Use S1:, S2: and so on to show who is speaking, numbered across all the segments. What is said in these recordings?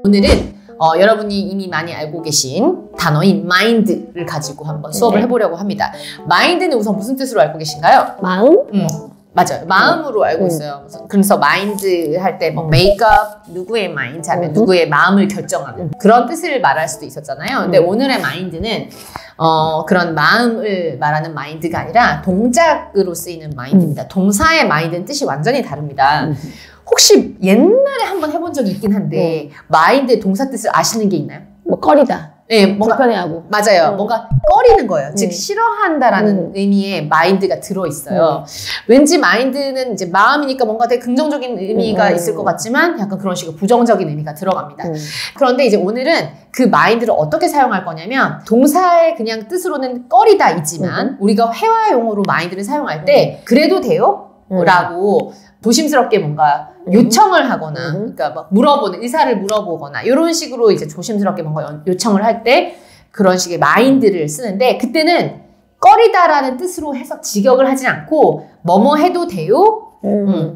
S1: 오늘은 여러분이 이미 많이 알고 계신 단어인 mind를 가지고 한번 수업을 해보려고 합니다. mind는 우선 무슨 뜻으로 알고 계신가요?
S2: 마음?
S1: 맞아요. 마음으로 알고 있어요. 그래서 mind 할 때 뭐 make up, 누구의 mind 하면 누구의 마음을 결정하는 그런 뜻을 말할 수도 있었잖아요. 근데 오늘의 mind는 그런 마음을 말하는 mind가 아니라 동작으로 쓰이는 mind입니다. 동사의 mind는 뜻이 완전히 다릅니다. 혹시 옛날에 한번 해본 적이 있긴 한데 mind의 동사 뜻을 아시는 게 있나요?
S2: 뭐 꺼리다.
S1: 네, 뭔가
S2: 불편해하고.
S1: 맞아요. 뭔가 꺼리는 거예요. 즉 싫어한다라는 의미의 mind가 들어있어요. 왠지 mind는 이제 마음이니까 뭔가 되게 긍정적인 의미가 있을 것 같지만 약간 그런 식으로 부정적인 의미가 들어갑니다. 그런데 이제 오늘은 그 mind를 어떻게 사용할 거냐면 동사의 그냥 뜻으로는 꺼리다이지만 우리가 회화용어로 mind를 사용할 때 그래도 돼요? 라고 조심스럽게 뭔가 요청을 하거나 그러니까 막 물어보는 의사를 물어보거나 이런 식으로 이제 조심스럽게 뭔가 요청을 할 때 그런 식의 mind를 쓰는데 그때는 꺼리다라는 뜻으로 해서 직역을 하진 않고 뭐뭐 해도 돼요?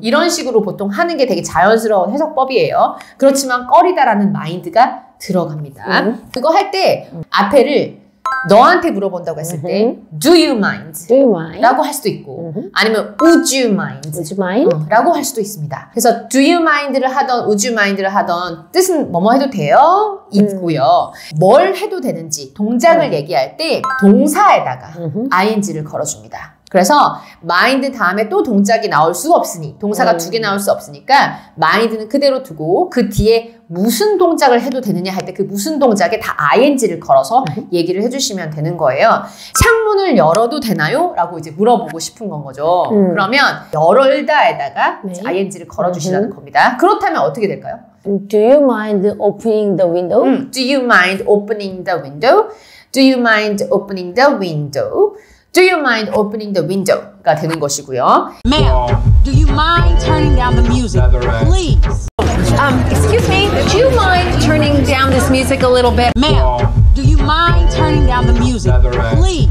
S1: 이런 식으로 보통 하는 게 되게 자연스러운 해석법이에요. 그렇지만 꺼리다라는 mind가 들어갑니다. 그거 할 때 앞에를 너한테 물어본다고 했을 때 Do you mind?
S2: Do you mind? 라고
S1: 라고 할 수도 있고 아니면 Would you mind?
S2: Would you mind?
S1: 라고 할 수도 있습니다. 그래서 Do you mind를 하던 Would you mind를 하던 뜻은 뭐뭐 해도 돼요? 있고요. 뭘 해도 되는지 동작을 얘기할 때 동사에다가 ing를 걸어줍니다. 그래서 mind 다음에 또 동작이 나올 수가 없으니 동사가 두 개 나올 수 없으니까 mind는 그대로 두고 그 뒤에 무슨 동작을 해도 되느냐 할 때 그 무슨 동작에 다 ing를 걸어서 얘기를 해주시면 되는 거예요. 창문을 열어도 되나요? 라고 이제 물어보고 싶은 건 거죠. 그러면 열다에다가 ing를 걸어주시라는 겁니다. 그렇다면 어떻게 될까요?
S2: Do you mind opening the window?
S1: Do you mind opening the window? Do you mind opening the window? Do you mind opening the window?가 되는 것이고요.
S3: Ma'am, do you mind turning down the music, please?
S4: Excuse me, do you mind turning down this music a little bit?
S3: Ma'am, do you mind turning down the music, please?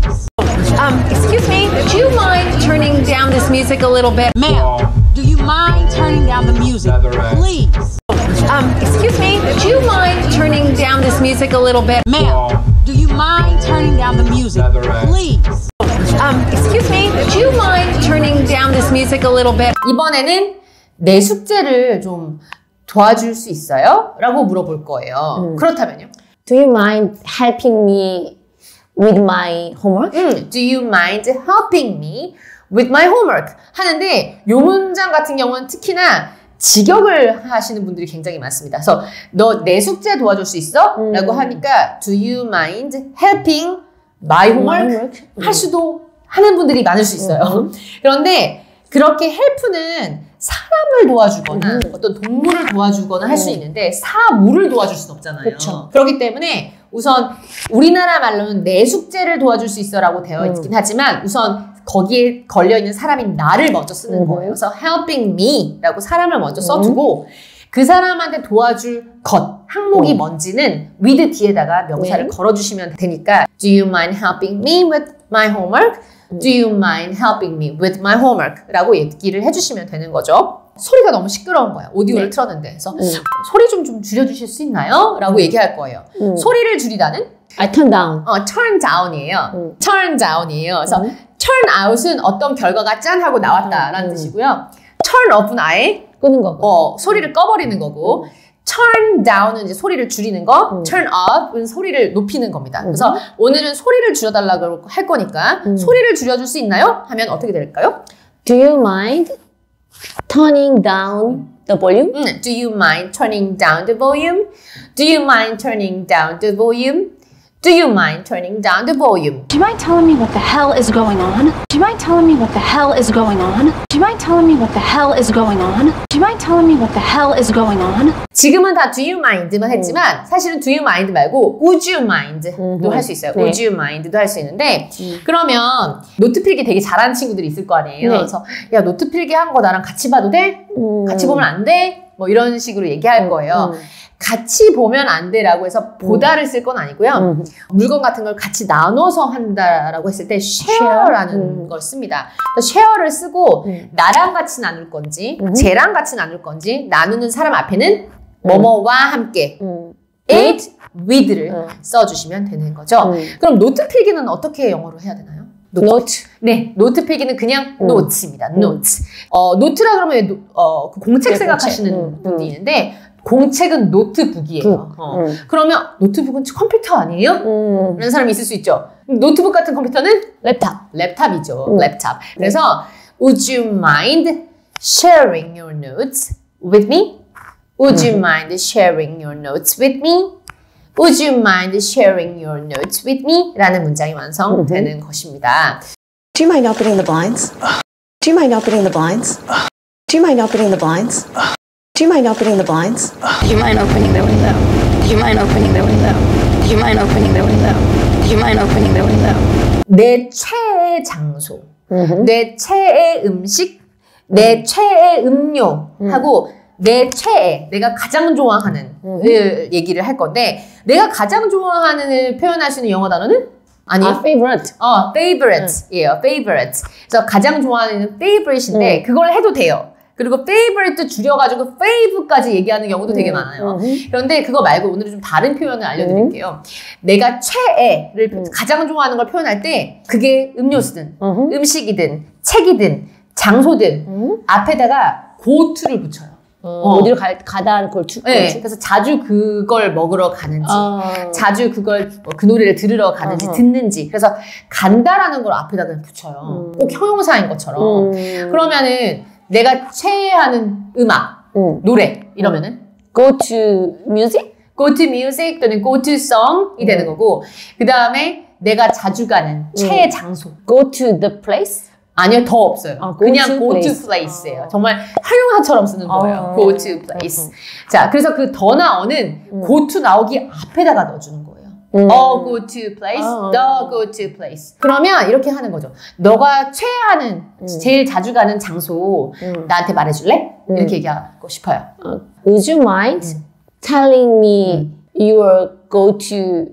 S4: Excuse me, do you mind turning down this music a little bit?
S3: Ma'am, do you mind turning down the music, please?
S4: Excuse me, do you mind turning down this music a little bit?
S3: Ma'am, do you mind turning down the music, please?
S4: Excuse me, do you mind turning down this music a little bit?
S1: 이번에는 내 숙제를 좀 도와줄 수 있어요? 라고 물어볼 거예요. 그렇다면요?
S2: Do you mind helping me with my homework?
S1: Do you mind helping me with my homework? 하는데 이 문장 같은 경우는 특히나 직역을 하시는 분들이 굉장히 많습니다. 그래서 너 내 숙제 도와줄 수 있어? 라고 하니까 Do you mind helping my homework? 할 수도 하는 분들이 많을 수 있어요. 그런데 그렇게 help는 사람을 도와주거나 어떤 동물을 도와주거나 할 수 있는데 사물을 도와줄 수는 없잖아요.
S2: 그쵸.
S1: 그렇기 때문에 우선 우리나라 말로는 내 숙제를 도와줄 수 있어 라고 되어 있긴 하지만 우선 거기에 걸려있는 사람인 나를 먼저 쓰는 거예요. 그래서 helping me 라고 사람을 먼저 써두고 그 사람한테 도와줄 것, 항목이 뭔지는 with 뒤에다가 명사를 걸어주시면 되니까 Do you mind helping me with my homework? Do you mind helping me with my homework? 라고 얘기를 해주시면 되는 거죠. 소리가 너무 시끄러운 거야. 오디오를 틀었는데. 그래서 소리 좀 줄여주실 수 있나요? 라고 얘기할 거예요. 소리를 줄이다는?
S2: I turn down.
S1: turn down이에요. turn down이에요. 그래서 turn out은 어떤 결과가 짠 하고 나왔다라는 뜻이고요. turn up은 아예
S2: 끄는 거고.
S1: 소리를 꺼버리는 거고 turn down은 이제 소리를 줄이는 거, turn up은 소리를 높이는 겁니다. 그래서 오늘은 소리를 줄여달라고 할 거니까 소리를 줄여줄 수 있나요? 하면 어떻게 될까요?
S2: Do you mind turning down the volume?
S1: Do you mind turning down the volume? Do you mind turning down the volume? Do you mind turning down the volume?
S5: Do you mind telling me what the hell is going on? Do you mind telling me what the hell is going on? Do you mind telling me what the hell is going on? Do you mind telling me what the hell is going on?
S1: 지금은 다 do you mind만 했지만 사실은 do you mind 말고 would you mind도 할 수 있어요. would you mind도 할 수 있는데 그러면 노트 필기 되게 잘하는 친구들이 있을 거 아니에요. 그래서 야 노트 필기 한 거 나랑 같이 봐도 돼? 같이 보면 안 돼? 뭐 이런 식으로 얘기할 거예요. 같이 보면 안 돼라고 해서 보다를 쓸 건 아니고요. 물건 같은 걸 같이 나눠서 한다라고 했을 때 share라는 걸 씁니다. share를 쓰고 나랑 같이 나눌 건지 쟤랑 같이 나눌 건지 나누는 사람 앞에는 뭐뭐와 함께 eat with를 써주시면 되는 거죠. 그럼 노트 필기는 어떻게 영어로 해야 되나요?
S2: Note.
S1: 네, 노트 필기는 그냥 notes입니다. notes. 노트라 그러면 그 공책
S2: 네,
S1: 생각하시는
S2: 공책.
S1: 분이 있는데 공책은 노트북이에요. 그러면 노트북은 컴퓨터 아니에요? 라는 사람이 있을 수 있죠. 노트북 같은 컴퓨터는
S2: 랩탑.
S1: 랩탑이죠. 랩탑. 그래서 would you mind sharing your notes with me? Would you mind sharing your notes with me? Would you mind sharing your notes with me? 라는 문장이 완성되는 것입니다.
S6: Do you mind opening the blinds? Do you mind opening the blinds? Do you mind opening the blinds? Do you mind opening the blinds?
S7: Do you mind opening the window? Do you mind opening the window? Do you mind opening the window? Do you mind opening the window?
S1: 내 최애 장소, 내 최애 음식, 내 최애 음료 하고 내 최애, 내가 가장 좋아하는 얘기를 할 건데 내가 가장 좋아하는을 표현할 수 있는 영어 단어는? 아니요.
S2: favorite.
S1: favorite이에요. favorite. 그래서 가장 좋아하는 favorite인데 그걸 해도 돼요. 그리고 favorite 줄여가지고 fave까지 얘기하는 경우도 되게 많아요. 그런데 그거 말고 오늘은 좀 다른 표현을 알려드릴게요. 내가 최애를 가장 좋아하는 걸 표현할 때 그게 음료수든 음식이든 책이든 장소든 앞에다가 go to를 붙여요.
S2: 어디로 가다 그걸
S1: 네, 그래서 자주 그걸 먹으러 가는지 자주 그걸 그 노래를 들으러 가는지 듣는지 그래서 간다라는 걸 앞에다 그냥 붙여요. 꼭 형용사인 것처럼. 그러면은 내가 최애하는 음악, 노래 이러면은
S2: go to music?
S1: go to music 또는 go to song이 되는 거고 그 다음에 내가 자주 가는 최애 장소
S2: go to the place?
S1: 아니요, 더 없어요. 그냥
S2: to
S1: go to
S2: place.
S1: place예요. 정말 형용사처럼 쓰는 거예요. go to place. 자, 그래서 그 더나 어는 go to 나오기 앞에다가 넣어주는 거예요. go to place, the go to place. 그러면 이렇게 하는 거죠. 너가 최애하는, 제일 자주 가는 장소 나한테 말해줄래? 이렇게 얘기하고 싶어요.
S2: Would you mind telling me your go to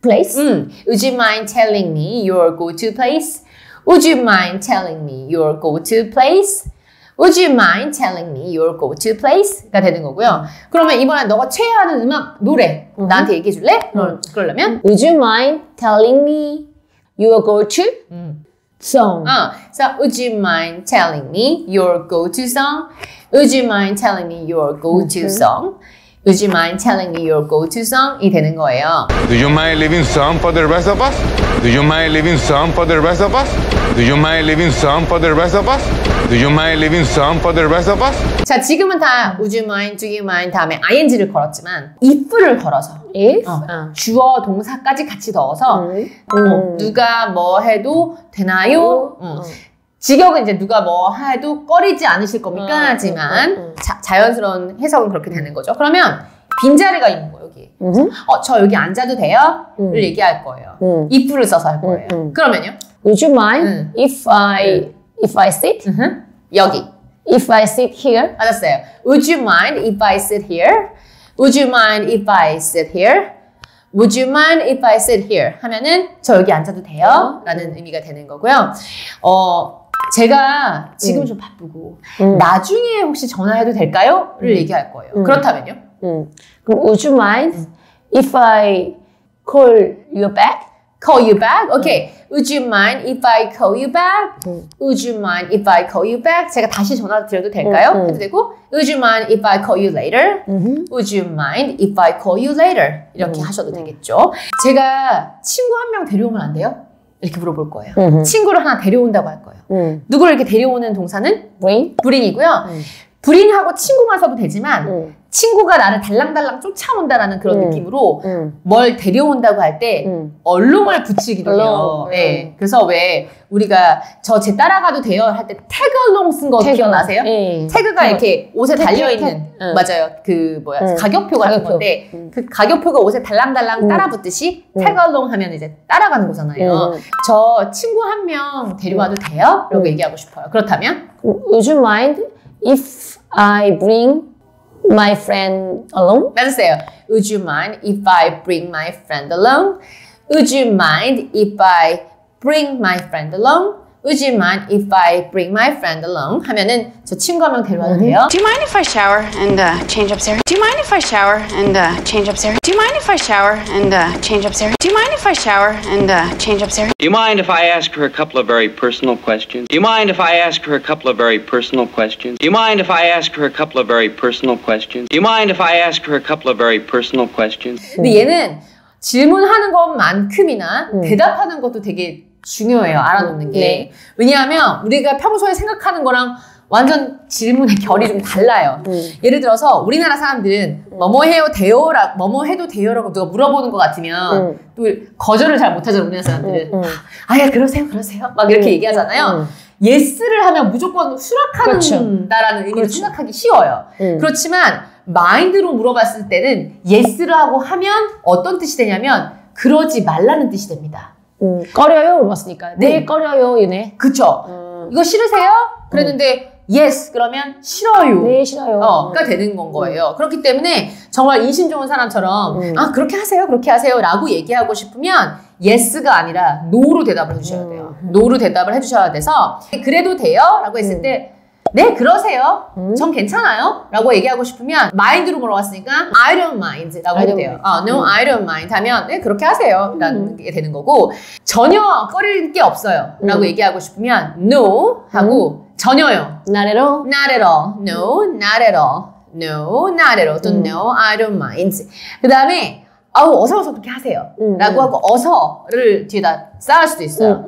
S2: place?
S1: Would you mind telling me your go to place? Would you mind telling me your go-to place? Would you mind telling me your go-to place?가 되는 거고요. 그러면 이번엔 너가 최애하는 음악, 노래 나한테 얘기해 줄래? 그러려면
S2: Would you mind telling me your go-to song?
S1: So would you mind telling me your go-to song? Would you mind telling me your go-to song? Would you mind telling me your go-to song?이 되는 거예요.
S8: Do you mind leaving some for the rest of us? Do you mind leaving some for the rest of us? Do you mind leaving some for the rest of us? Do you mind leaving some for the rest of us?
S1: 자, 지금은 다 would you mind, do you mind 다음에 ing를 걸었지만 if를 걸어서
S2: If?
S1: 주어, 동사까지 같이 넣어서 누가 뭐 해도 되나요? 직역은 이제 누가 뭐 해도 꺼리지 않으실 겁니까? 하지만 자연스러운 해석은 그렇게 되는 거죠. 그러면 빈자리가 있는 거예요, 여기. 저 여기 앉아도 돼요? 를 얘기할 거예요. if를 써서 할 거예요. 그러면요?
S2: Would you mind if I sit?
S1: 여기.
S2: If I sit here?
S1: 맞았어요. Would you mind if I sit here? Would you mind if I sit here? Would you mind if I sit here? 하면은 저 여기 앉아도 돼요? 라는 의미가 되는 거고요. 제가 지금 좀 바쁘고 나중에 혹시 전화해도 될까요? 를 얘기할 거예요. 그렇다면요?
S2: 그럼 Would you mind if I call you back?
S1: Call you back? Okay. Would you mind if I call you back? Would you mind if I call you back? 제가 다시 전화 드려도 될까요? 해도 되고 Would you mind if I call you later? Would you mind if I call you later? 이렇게 하셔도 되겠죠. 제가 친구 한 명 데려오면 안 돼요? 이렇게 물어볼 거예요. 친구를 하나 데려온다고 할 거예요. 누구를 이렇게 데려오는 동사는? bring이고요. bring하고 친구만 써도 되지만 친구가 나를 달랑달랑 쫓아온다라는 그런 느낌으로 뭘 데려온다고 할 때 얼롱을 붙이기도 해요. 네. 그래서 왜 우리가 저 제 따라가도 돼요 할 때 태그얼롱 쓴 거 기억나세요? 태그가 이렇게 옷에 달려있는 맞아요. 그 뭐야 가격표 같은 건데 그 가격표가 옷에 달랑달랑 따라 붙듯이 태그얼롱 하면 이제 따라가는 거잖아요. 저 친구 한 명 데려와도 돼요? 라고 얘기하고 싶어요. 그렇다면?
S2: Would you mind if I bring my friend along?
S1: 맞았어요. Would you mind if I bring my friend along? Would you mind if I bring my friend along? Would you mind if I bring my friend along? 하면은 저 친구 한 명 데려와도 돼요?
S7: Do you mind if I shower and change up, Sarah? Do you mind if I shower and change up, Sarah? Do you mind if I shower and change up, Sarah? Do you mind if I shower and change up, Sarah?
S9: Do you mind if I ask her a couple of very personal questions? Do you mind if I ask her a couple of very personal questions? Do you mind if I ask her a couple of very personal questions? Do you mind if I ask her a couple of very personal questions?
S1: 근데 얘는 질문하는 것만큼이나 대답하는 것도 되게 중요해요. 알아놓는 게. 왜냐하면 우리가 평소에 생각하는 거랑 완전 질문의 결이 좀 달라요. 예를 들어서 우리나라 사람들은 뭐뭐 해요 돼요라고 뭐뭐 해도 돼요라고 누가 물어보는 것 같으면 또 거절을 잘 못하잖아요. 우리나라 사람들은 아야 그러세요 막 이렇게 얘기하잖아요. 예스를 하면 무조건 수락한다라는 의미로 생각하기 쉬워요. 그렇지만 마인드로 물어봤을 때는 예스를 하고 하면 어떤 뜻이 되냐면 그러지 말라는 뜻이 됩니다.
S2: 꺼려요? 물어봤으니까. 네, 꺼려요, 이네.
S1: 그쵸. 이거 싫으세요? 그랬는데 yes 그러면 싫어요.
S2: 네, 싫어요.
S1: 가 되는 건 거예요. 그렇기 때문에 정말 인심 좋은 사람처럼 아 그렇게 하세요 라고 얘기하고 싶으면 yes가 아니라 no로 대답을 해주셔야 돼요. no로 대답을 해주셔야 돼서 그래도 돼요? 라고 했을 때 네 그러세요. 전 괜찮아요. 라고 얘기하고 싶으면 mind로 물어봤으니까 I don't mind 라고 해도 돼요. No, I don't mind 하면 네 그렇게 하세요 라는 게 되는 거고 전혀 꺼릴 게 없어요 라고 얘기하고 싶으면 no 하고 전혀요.
S2: Not at all.
S1: Not at all. No, not at all. No, not at all. 또 no, I don't mind. 그 다음에 아우 어서 그렇게 하세요 라고 하고 어서를 뒤에다 쌓을 수도 있어요.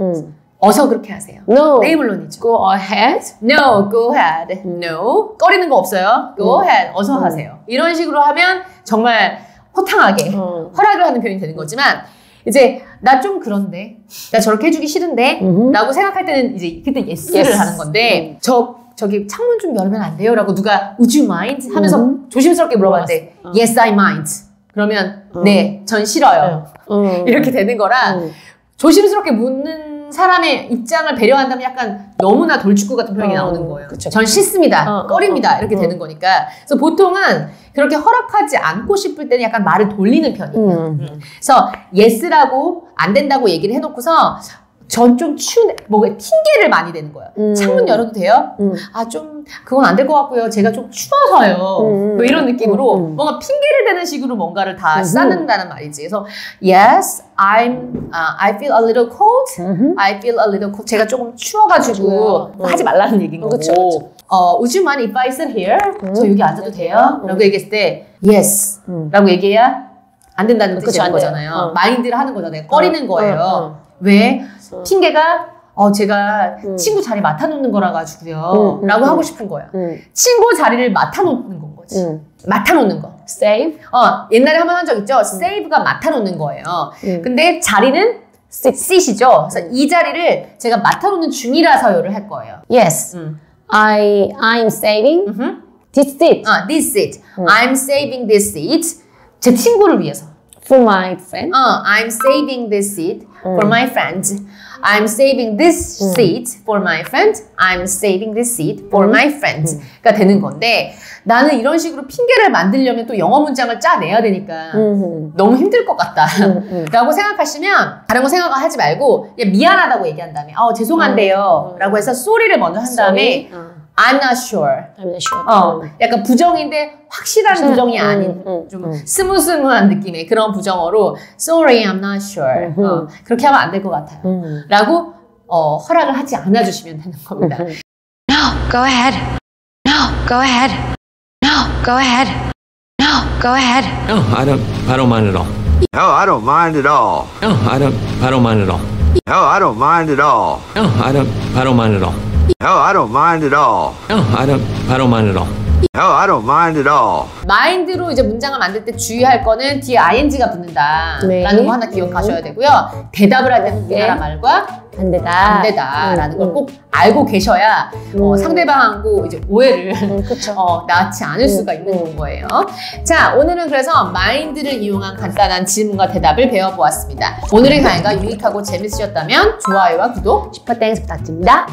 S1: 어서 그렇게 하세요.
S2: No.
S1: 네, 물론이죠.
S2: Go ahead.
S1: No, go ahead. No. 꺼리는 거 없어요. Go ahead. 어서 하세요. 이런 식으로 하면 정말 호탕하게 허락을 하는 표현이 되는 거지만 이제 나 좀 그런데 나 저렇게 해주기 싫은데 라고 생각할 때는 이제 그때 yes를 하는 건데 저기 창문 좀 열면 안 돼요? 라고 누가 would you mind? 하면서 조심스럽게 물어볼 때 yes, I mind. 그러면 네, 전 싫어요. 이렇게 되는 거라 조심스럽게 묻는 사람의 입장을 배려한다면 약간 너무나 돌직구 같은 표현이 나오는 거예요.
S2: 그쵸.
S1: 전 싫습니다. 꺼립니다. 이렇게 되는 거니까. 그래서 보통은 그렇게 허락하지 않고 싶을 때는 약간 말을 돌리는 편이에요. 그래서 yes라고 안 된다고 얘기를 해놓고서 전 좀 추운데 뭐 핑계를 많이 대는 거예요. 창문 열어도 돼요? 아 좀 그건 안 될 것 같고요. 제가 좀 추워서요. 뭐 이런 느낌으로 뭔가 핑계를 대는 식으로 뭔가를 다 쌓는다는 말이지. 그래서 yes, I feel a little cold. I feel a little cold. 제가 조금 추워가지고 하지 말라는 얘기인 거고.
S2: 그쵸.
S1: Would you mind if I sit here? 저 여기 앉아도 돼요? 라고 얘기했을 때 yes 라고 얘기해야 안 된다는 뜻이 되는 거잖아요. 마인드를 하는 거잖아요. 꺼리는 거예요. 왜? 핑계가 제가 친구 자리 맡아놓는 거라 가지고요 라고 하고 싶은 거예요. 친구 자리를 맡아놓는 건 거지. 맡아놓는 거.
S2: Save.
S1: 옛날에 한번 한 적 있죠? Save가 맡아놓는 거예요. 근데 자리는 seat이죠. 그래서 이 자리를 제가 맡아놓는 중이라서요를 할 거예요.
S2: Yes. I'm saving this seat.
S1: This seat. I'm saving this seat. 제 친구를 위해서.
S2: For my friend.
S1: I'm saving this seat for my friend. I'm saving this seat for my friend. I'm saving this seat for my friend. 가 되는 건데 나는 이런 식으로 핑계를 만들려면 또 영어 문장을 짜내야 되니까 너무 힘들 것 같다. 라고 생각하시면 다른 거 생각하지 말고 그냥 미안하다고 얘기한 다음에 죄송한데요. 라고 해서 sorry를 먼저 한 다음에 I'm not sure.
S2: I'm not sure.
S1: 약간 부정인데 확실한 부정이 아닌 좀 스무스무한 느낌의 그런 부정어로 Sorry, I'm not sure. 그렇게 하면 안 될 것 같아요. 라고 허락을 하지 않아 주시면 되는 겁니다.
S7: No, go ahead. No, go ahead. No, go ahead. No, go ahead.
S10: No, I don't mind at all.
S11: No, I don't mind at all.
S10: No, I don't mind at all.
S11: No, I don't mind at all.
S10: No, I don't mind at all.
S11: No, I don't mind at all.
S10: No, I don't mind at all.
S11: No, I don't mind at all.
S1: 마인드로 이제 문장을 만들 때 주의할 거는 뒤에 ing가 붙는다 라는 거 하나 기억하셔야 되고요. 대답을 할 때는 우리나라 말과 반대다 라는 걸 꼭 알고 계셔야 상대방하고 이제 오해를 낳지 않을 수가 있는 거예요. 자, 오늘은 그래서 마인드를 이용한 간단한 질문과 대답을 배워보았습니다. 오늘의 강의가 유익하고 재밌으셨다면 좋아요와 구독,
S2: 슈퍼땡스 부탁드립니다.